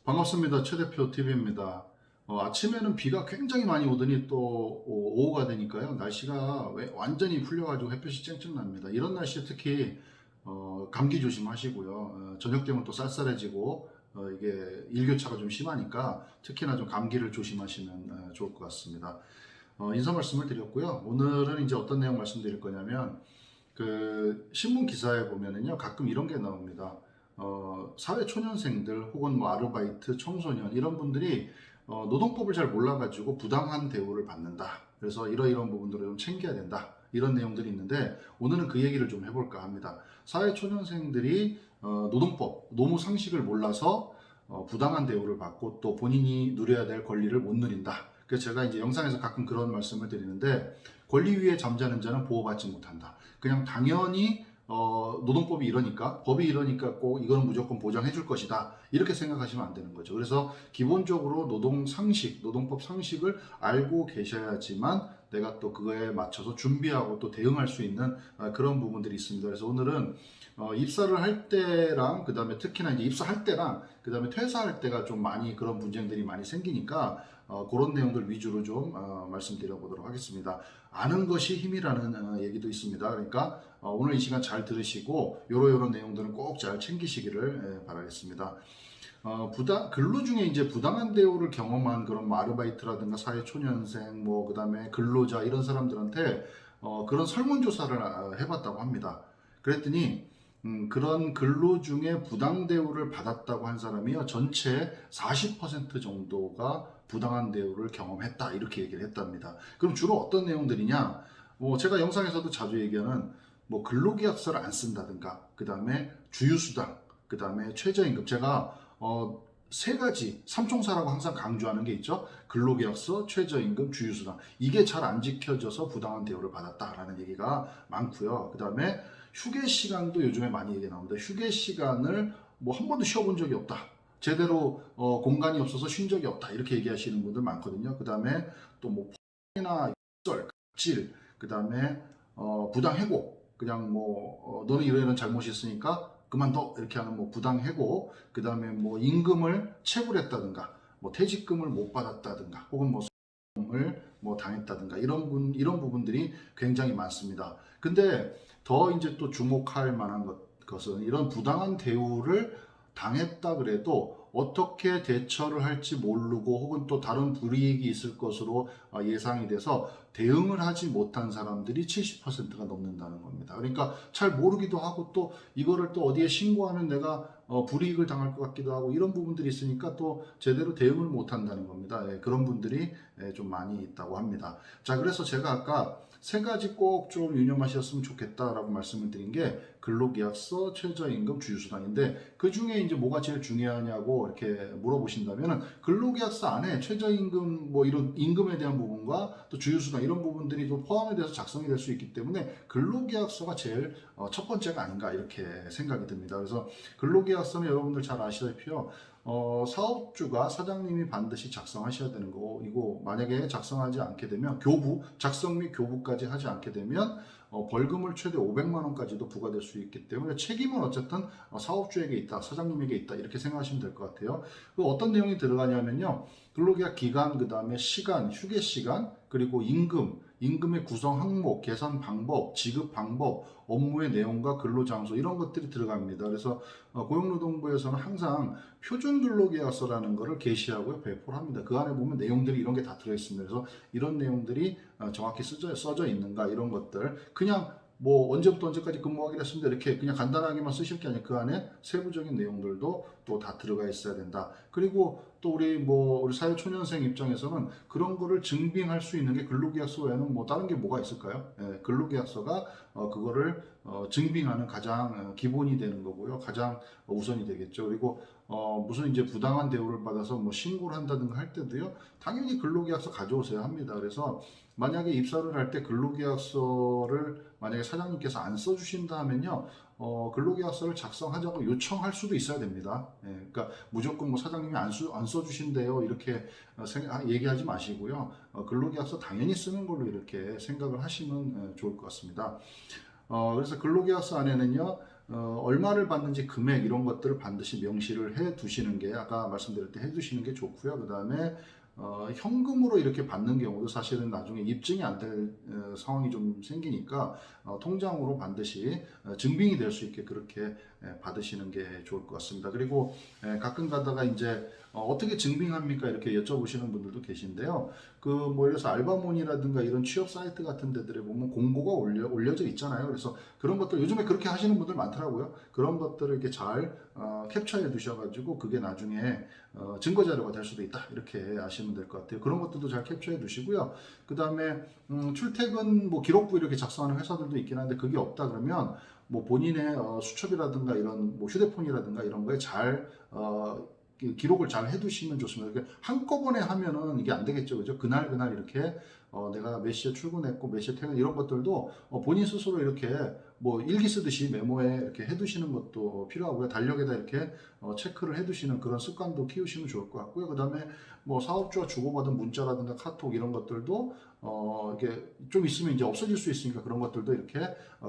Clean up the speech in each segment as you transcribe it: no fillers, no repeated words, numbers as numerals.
반갑습니다. 최 대표 TV입니다. 아침에는 비가 굉장히 많이 오더니 또 오후가 되니까요. 날씨가 완전히 풀려가지고 햇볕이 쨍쨍납니다. 이런 날씨에 특히 감기 조심하시고요. 저녁 되면 또 쌀쌀해지고 이게 일교차가 좀 심하니까 특히나 좀 감기를 조심하시면 좋을 것 같습니다. 인사 말씀을 드렸고요. 오늘은 이제 어떤 내용 말씀드릴 거냐면 그 신문 기사에 보면은요 가끔 이런 게 나옵니다. 사회 초년생들 혹은 뭐 아르바이트 청소년 이런 분들이 노동법을 잘 몰라가지고 부당한 대우를 받는다. 그래서 이러이런 부분들을 좀 챙겨야 된다. 이런 내용들이 있는데 오늘은 그 얘기를 좀 해볼까 합니다. 사회 초년생들이 노동법, 노무 상식을 몰라서 부당한 대우를 받고 또 본인이 누려야 될 권리를 못 누린다. 그래서 제가 이제 영상에서 가끔 그런 말씀을 드리는데 권리 위에 잠자는 자는 보호받지 못한다. 그냥 당연히 노동법이 이러니까 법이 이러니까 꼭 이거는 무조건 보장해 줄 것이다 이렇게 생각하시면 안 되는 거죠. 그래서 기본적으로 노동 상식, 노동법 상식을 알고 계셔야지만 내가 또 그거에 맞춰서 준비하고 또 대응할 수 있는 그런 부분들이 있습니다. 그래서 오늘은 입사를 할 때랑 그다음에 특히나 이제 입사할 때랑 그다음에 퇴사할 때가 좀 많이 그런 분쟁들이 많이 생기니까 그런 내용들 위주로 좀 말씀드려 보도록 하겠습니다. 아는 것이 힘이라는 얘기도 있습니다. 그러니까 오늘 이 시간 잘 들으시고 요런 내용들은 꼭 잘 챙기시기를 바라겠습니다. 근로 중에 이제 부당한 대우를 경험한 그런 뭐 아르바이트라든가 사회초년생, 뭐, 그 다음에 근로자 이런 사람들한테 그런 설문조사를 해봤다고 합니다. 그랬더니, 그런 근로 중에 부당 대우를 받았다고 한 사람이요, 전체 40% 정도가 부당한 대우를 경험했다. 이렇게 얘기를 했답니다. 그럼 주로 어떤 내용들이냐? 뭐, 제가 영상에서도 자주 얘기하는 뭐 근로계약서를 안 쓴다든가, 그 다음에 주휴수당, 그 다음에 최저임금. 제가 세 가지 삼총사라고 항상 강조하는 게 있죠. 근로계약서, 최저임금, 주휴수당. 이게 잘 안 지켜져서 부당한 대우를 받았다라는 얘기가 많고요. 그 다음에 휴게 시간도 요즘에 많이 얘기 나옵니다. 휴게 시간을 뭐 한 번도 쉬어본 적이 없다. 제대로 공간이 없어서 쉰 적이 없다. 이렇게 얘기하시는 분들 많거든요. 그 다음에 또 뭐 포기나 욕설, 갑질, 그 다음에 부당 해고. 그냥 뭐 너는 이런 잘못이 있으니까 그만둬 이렇게 하는 뭐 부당해고, 그 다음에 뭐 임금을 체불했다든가, 뭐 퇴직금을 못 받았다든가, 혹은 뭐 소송을 뭐 당했다든가 이런 부분들이 굉장히 많습니다. 근데 더 이제 또 주목할 만한 것은 이런 부당한 대우를 당했다 그래도 어떻게 대처를 할지 모르고 혹은 또 다른 불이익이 있을 것으로 예상이 돼서 대응을 하지 못한 사람들이 70%가 넘는다는 겁니다. 그러니까 잘 모르기도 하고 또 이거를 또 어디에 신고하면 내가 불이익을 당할 것 같기도 하고 이런 부분들이 있으니까 또 제대로 대응을 못 한다는 겁니다. 예, 그런 분들이 좀 많이 있다고 합니다. 자, 그래서 제가 아까 세 가지 꼭 좀 유념하셨으면 좋겠다라고 말씀을 드린 게 근로계약서, 최저임금, 주휴수당인데 그 중에 이제 뭐가 제일 중요하냐고 이렇게 물어보신다면 근로계약서 안에 최저임금 뭐 이런 임금에 대한 부분과 또 주휴수당 이런 부분들이 또 포함이 돼서 작성이 될 수 있기 때문에 근로계약서가 제일 첫 번째가 아닌가 이렇게 생각이 듭니다. 그래서 근로계약서는 여러분들 잘 아시다시피요. 사업주가 사장님이 반드시 작성하셔야 되는 거고, 이거 만약에 작성하지 않게 되면 작성 및 교부까지 하지 않게 되면 벌금을 최대 500만 원까지도 부과될 수 있기 때문에 책임은 어쨌든 사업주에게 있다, 사장님에게 있다 이렇게 생각하시면 될 것 같아요. 그 어떤 내용이 들어가냐면요, 근로계약 기간, 그 다음에 시간, 휴게 시간, 그리고 임금의 구성 항목, 계산 방법, 지급 방법, 업무의 내용과 근로장소 이런 것들이 들어갑니다. 그래서 고용노동부에서는 항상 표준근로계약서라는 것을 게시하고 배포를 합니다. 그 안에 보면 내용들이 이런 게 다 들어있습니다. 그래서 이런 내용들이 정확히 써져 있는가 이런 것들 그냥 뭐 언제부터 언제까지 근무하기로 했습니다. 이렇게 그냥 간단하게만 쓰실 게 아니라 그 안에 세부적인 내용들도 또 다 들어가 있어야 된다. 그리고 또 우리 사회 초년생 입장에서는 그런 거를 증빙할 수 있는 게 근로계약서 외에는 뭐 다른 게 뭐가 있을까요? 예, 근로계약서가 그거를 증빙하는 가장 기본이 되는 거고요. 가장 우선이 되겠죠. 그리고 무슨 이제 부당한 대우를 받아서 뭐 신고를 한다든가 할 때도요. 당연히 근로계약서 가져오셔야 합니다. 그래서 만약에 입사를 할 때 근로계약서를 만약에 사장님께서 안 써주신다 하면요, 근로계약서를 작성하자고 요청할 수도 있어야 됩니다. 예, 그러니까 무조건 뭐 사장님이 안 써주신대요 이렇게 얘기하지 마시고요. 근로계약서 당연히 쓰는 걸로 이렇게 생각을 하시면 좋을 것 같습니다. 그래서 근로계약서 안에는요, 얼마를 받는지 금액 이런 것들을 반드시 명시를 해 두시는 게 아까 말씀드릴 때 해 두시는 게 좋고요. 그 다음에 현금으로 이렇게 받는 경우도 사실은 나중에 입증이 안 될 상황이 좀 생기니까 통장으로 반드시 증빙이 될 수 있게 그렇게 받으시는 게 좋을 것 같습니다. 그리고 가끔 가다가 이제 어떻게 증빙합니까? 이렇게 여쭤보시는 분들도 계신데요. 그 뭐 예를 들어서 알바몬이라든가 이런 취업 사이트 같은 데들에 보면 공고가 올려져 있잖아요. 그래서 그런 것들 요즘에 그렇게 하시는 분들 많더라고요. 그런 것들을 이렇게 잘 캡처해 두셔가지고 그게 나중에 증거 자료가 될 수도 있다 이렇게 아시면 될 것 같아요. 그런 것들도 잘 캡처해 두시고요. 그 다음에 출퇴근 뭐 기록부 이렇게 작성하는 회사들도 있긴 한데 그게 없다 그러면 뭐 본인의 수첩이라든가 이런 뭐 휴대폰이라든가 이런 거에 잘 기록을 잘 해두시면 좋습니다. 그러니까 한꺼번에 하면은 이게 안 되겠죠, 그죠? 그날 그날 이렇게 내가 몇 시에 출근했고 몇 시에 퇴근 이런 것들도 본인 스스로 이렇게 뭐 일기 쓰듯이 메모에 이렇게 해두시는 것도 필요하고요. 달력에다 이렇게 체크를 해두시는 그런 습관도 키우시면 좋을 것 같고요. 그 다음에 뭐 사업주와 주고받은 문자라든가 카톡 이런 것들도 이게 좀 있으면 이제 없어질 수 있으니까 그런 것들도 이렇게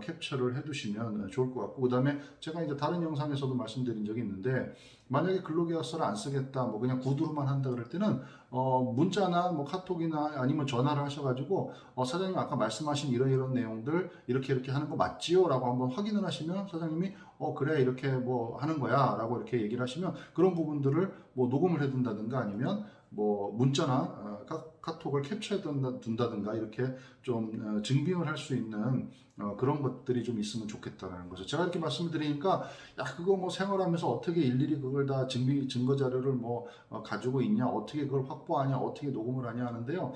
캡처를 해두시면 좋을 것 같고 그 다음에 제가 이제 다른 영상에서도 말씀드린 적이 있는데 만약에 근로계약서를 안 쓰겠다 뭐 그냥 구두로만 한다 그럴 때는 문자나 뭐 카톡이나 아니면 전화를 하셔가지고 사장님 아까 말씀하신 이런 내용들 이렇게 하는 거 맞지요? 라고 한번 확인을 하시면 사장님이 그래 이렇게 뭐 하는 거야 라고 이렇게 얘기를 하시면 그런 부분들을 뭐 녹음을 해둔다든가 아니면 뭐 문자나 카톡을 캡처해 둔다든가 이렇게 좀 증빙을 할 수 있는 그런 것들이 좀 있으면 좋겠다라는 거죠. 제가 이렇게 말씀을 드리니까 야 그거 뭐 생활하면서 어떻게 일일이 그걸 다 증거 자료를 뭐 가지고 있냐 어떻게 그걸 확보하냐 어떻게 녹음을 하냐 하는데요.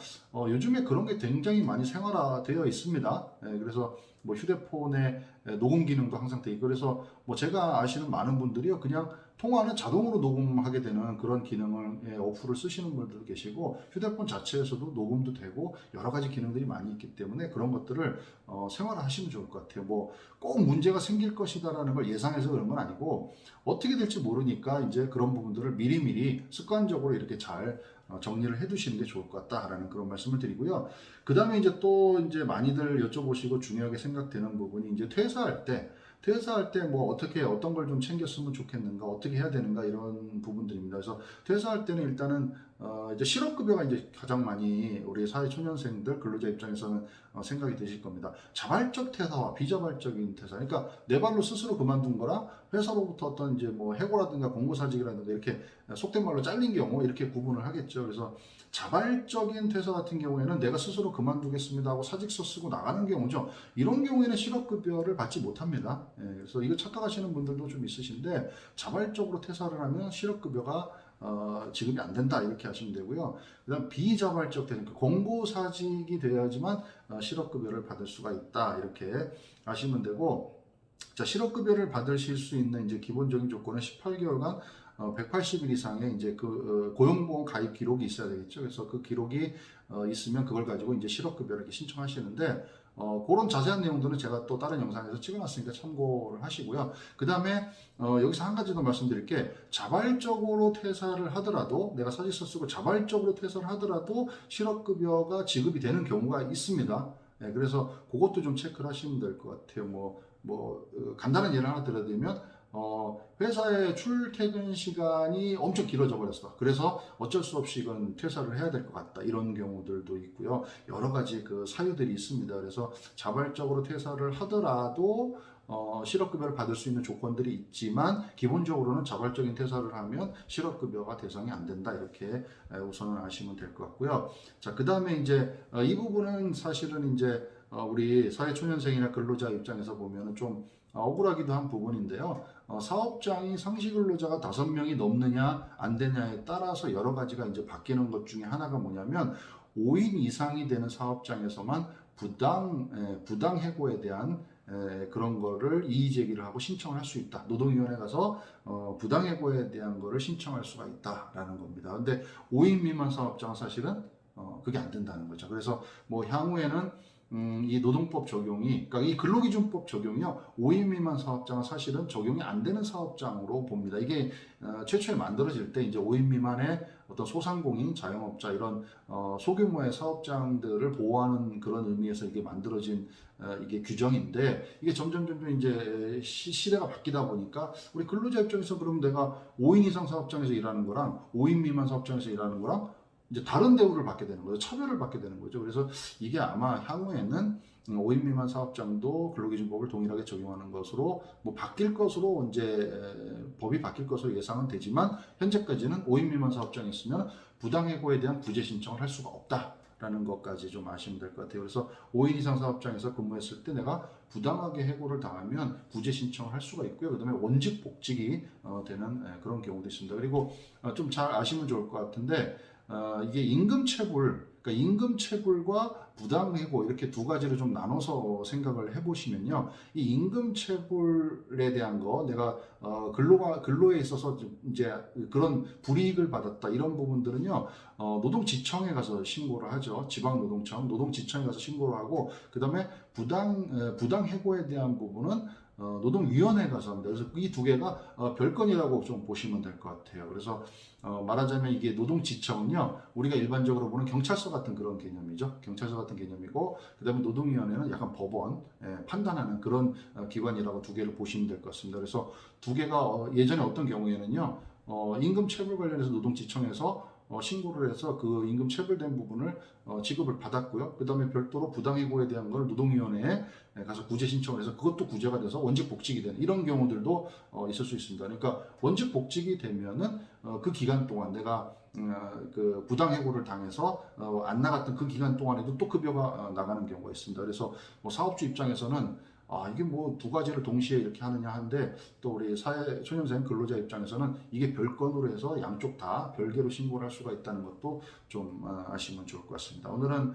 요즘에 그런 게 굉장히 많이 생활화되어 있습니다. 그래서 뭐 휴대폰에 녹음 기능도 항상 돼 있고 그래서 뭐 제가 아시는 많은 분들이요 그냥 통화는 자동으로 녹음하게 되는 그런 기능을 어플을 쓰시는 분들도 계시고 휴대폰 자체에서도 녹음도 되고 여러 가지 기능들이 많이 있기 때문에 그런 것들을 생활하시면 좋을 것 같아요. 뭐 꼭 문제가 생길 것이다라는 걸 예상해서 그런 건 아니고 어떻게 될지 모르니까 이제 그런 부분들을 미리미리 습관적으로 이렇게 잘 정리를 해두시는 게 좋을 것 같다라는 그런 말씀을 드리고요. 그 다음에 이제 또 이제 많이들 여쭤보시고 중요하게 생각되는 부분이 이제 퇴사할 때 뭐 어떻게 어떤 걸 좀 챙겼으면 좋겠는가 어떻게 해야 되는가 이런 부분들입니다. 그래서 퇴사할 때는 일단은 이제 실업급여가 이제 가장 많이 우리 사회초년생들 근로자 입장에서는 생각이 드실 겁니다. 자발적 퇴사와 비자발적인 퇴사. 그러니까 내 발로 스스로 그만둔 거랑 회사로부터 어떤 이제 뭐 해고라든가 공고사직이라든가 이렇게 속된 말로 잘린 경우 이렇게 구분을 하겠죠. 그래서 자발적인 퇴사 같은 경우에는 내가 스스로 그만두겠습니다 하고 사직서 쓰고 나가는 경우죠. 이런 경우에는 실업급여를 받지 못합니다. 그래서 이거 착각하시는 분들도 좀 있으신데 자발적으로 퇴사를 하면 실업급여가 지급이 안 된다 이렇게 하시면 되고요. 그다음 비자발적 퇴사, 공고사직이 되어야지만 실업급여를 받을 수가 있다 이렇게 하시면 되고. 자, 실업급여를 받으실 수 있는 이제 기본적인 조건은 18개월간 180일 이상의 이제 그 고용보험 가입 기록이 있어야 되겠죠. 그래서 그 기록이 있으면 그걸 가지고 이제 실업급여를 이렇게 신청하시는데 그런 자세한 내용들은 제가 또 다른 영상에서 찍어놨으니까 참고를 하시고요. 그 다음에 여기서 한 가지 더 말씀드릴 게 자발적으로 퇴사를 하더라도 내가 사직서 쓰고 자발적으로 퇴사를 하더라도 실업급여가 지급이 되는 경우가 있습니다. 그래서 그것도 좀 체크를 하시면 될 것 같아요. 간단한 예를 하나 들어드리면 회사의 출퇴근 시간이 엄청 길어져 버렸어. 그래서 어쩔 수 없이 이건 퇴사를 해야 될 것 같다. 이런 경우들도 있고요. 여러 가지 그 사유들이 있습니다. 그래서 자발적으로 퇴사를 하더라도 실업급여를 받을 수 있는 조건들이 있지만 기본적으로는 자발적인 퇴사를 하면 실업급여가 대상이 안 된다. 이렇게 우선은 아시면 될 것 같고요. 자, 그 다음에 이제 이 부분은 사실은 이제 우리 사회초년생이나 근로자 입장에서 보면은 좀 억울하기도 한 부분인데요. 사업장이 상시 근로자가 5명이 넘느냐 안 되냐에 따라서 여러 가지가 이제 바뀌는 것 중에 하나가 뭐냐면 5인 이상이 되는 사업장에서만 부당 해고에 대한 그런 거를 이의 제기를 하고 신청을 할 수 있다. 노동위원회 가서 부당 해고에 대한 거를 신청할 수가 있다라는 겁니다. 근데 5인 미만 사업장은 사실은 그게 안 된다는 거죠. 그래서 뭐 향후에는 이 노동법 적용이, 그러니까 이 근로기준법 적용이요, 5인 미만 사업장은 사실은 적용이 안 되는 사업장으로 봅니다. 이게 최초에 만들어질 때 이제 5인 미만의 어떤 소상공인, 자영업자 이런 소규모의 사업장들을 보호하는 그런 의미에서 이게 만들어진 이게 규정인데, 이게 점점 이제 시대가 바뀌다 보니까 우리 근로자 입장에서 그럼 내가 5인 이상 사업장에서 일하는 거랑 5인 미만 사업장에서 일하는 거랑 이제 다른 대우를 받게 되는 거죠. 차별을 받게 되는 거죠. 그래서 이게 아마 향후에는 5인 미만 사업장도 근로기준법을 동일하게 적용하는 것으로 뭐 바뀔 것으로 이제 법이 바뀔 것으로 예상은 되지만, 현재까지는 5인 미만 사업장이 있으면 부당해고에 대한 구제 신청을 할 수가 없다라는 것까지 좀 아시면 될 것 같아요. 그래서 5인 이상 사업장에서 근무했을 때 내가 부당하게 해고를 당하면 구제 신청을 할 수가 있고요. 그다음에 원직 복직이 되는 그런 경우도 있습니다. 그리고 좀 잘 아시면 좋을 것 같은데, 이게 임금체불, 그러니까 임금체불과 부당해고 이렇게 두 가지를 좀 나눠서 생각을 해보시면요, 이 임금체불에 대한 거, 내가 근로에 있어서 이제 그런 불이익을 받았다 이런 부분들은요, 노동지청에 가서 신고를 하죠. 지방노동청, 노동지청에 가서 신고를 하고, 그다음에 부당해고에 대한 부분은 노동위원회에 가서 합니다. 그래서 이 두 개가 별건이라고 좀 보시면 될 것 같아요. 그래서 말하자면 이게 노동지청은요, 우리가 일반적으로 보는 경찰서 같은 그런 개념이죠. 경찰서 같은 개념이고, 그다음에 노동위원회는 약간 법원 판단하는 그런 기관이라고 두 개를 보시면 될 것 같습니다. 그래서 두 개가 예전에 어떤 경우에는요, 임금체불 관련해서 노동지청에서 신고를 해서 그 임금 체불된 부분을 지급을 받았고요. 그 다음에 별도로 부당해고에 대한 걸 노동위원회에 가서 구제 신청을 해서 그것도 구제가 돼서 원직 복직이 되는 이런 경우들도 있을 수 있습니다. 그러니까 원직 복직이 되면은 그 기간 동안 내가 그 부당해고를 당해서 안 나갔던 그 기간 동안에도 또 급여가 나가는 경우가 있습니다. 그래서 뭐 사업주 입장에서는 이게 뭐 두 가지를 동시에 이렇게 하느냐 하는데, 또 우리 초년생 근로자 입장에서는 이게 별건으로 해서 양쪽 다 별개로 신고를 할 수가 있다는 것도 좀 아시면 좋을 것 같습니다. 오늘은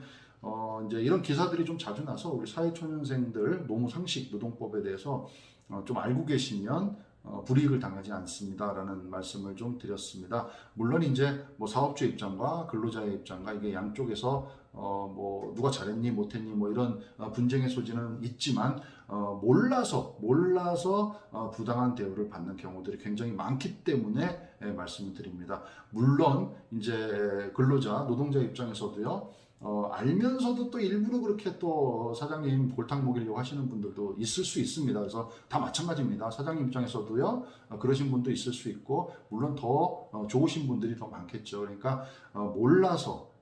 이제 이런 기사들이 좀 자주 나서 우리 사회초년생들 노무 상식 노동법에 대해서 좀 알고 계시면 불이익을 당하지 않습니다라는 말씀을 좀 드렸습니다. 물론 이제 뭐 사업주 입장과 근로자의 입장과 이게 양쪽에서 뭐 누가 잘했니 못했니 뭐 이런 분쟁의 소지는 있지만, 몰라서 부당한 대우를 받는 경우들이 굉장히 많기 때문에 말씀을 드립니다. 물론 이제 근로자 노동자 입장에서도요, 알면서도 또 일부러 그렇게 또 사장님 골탕 먹이려고 하시는 분들도 있을 수 있습니다. 그래서 다 마찬가지입니다. 사장님 입장에서도요, 그러신 분도 있을 수 있고, 물론 더 좋으신 분들이 더 많겠죠. 그러니까 몰라서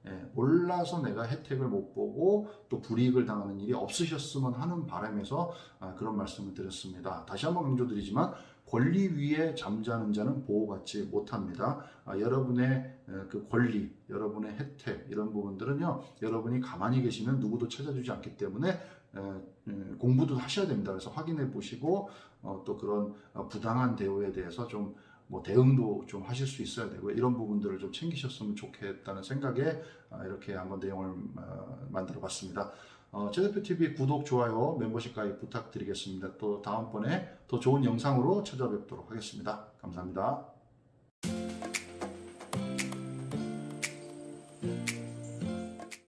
내가 혜택을 못 보고 또 불이익을 당하는 일이 없으셨으면 하는 바람에서 그런 말씀을 드렸습니다. 다시 한번 강조드리지만, 권리 위에 잠자는 자는 보호받지 못합니다. 여러분의 그 권리, 여러분의 혜택 이런 부분들은요, 여러분이 가만히 계시면 누구도 찾아주지 않기 때문에 공부도 하셔야 됩니다. 그래서 확인해 보시고 또 그런 부당한 대우에 대해서 좀 뭐 대응도 좀 하실 수 있어야 되고, 이런 부분들을 좀 챙기셨으면 좋겠다는 생각에 이렇게 한번 내용을 만들어 봤습니다. 최대표TV 구독, 좋아요, 멤버십 가입 부탁드리겠습니다. 또 다음번에 더 좋은 영상으로 찾아뵙도록 하겠습니다. 감사합니다.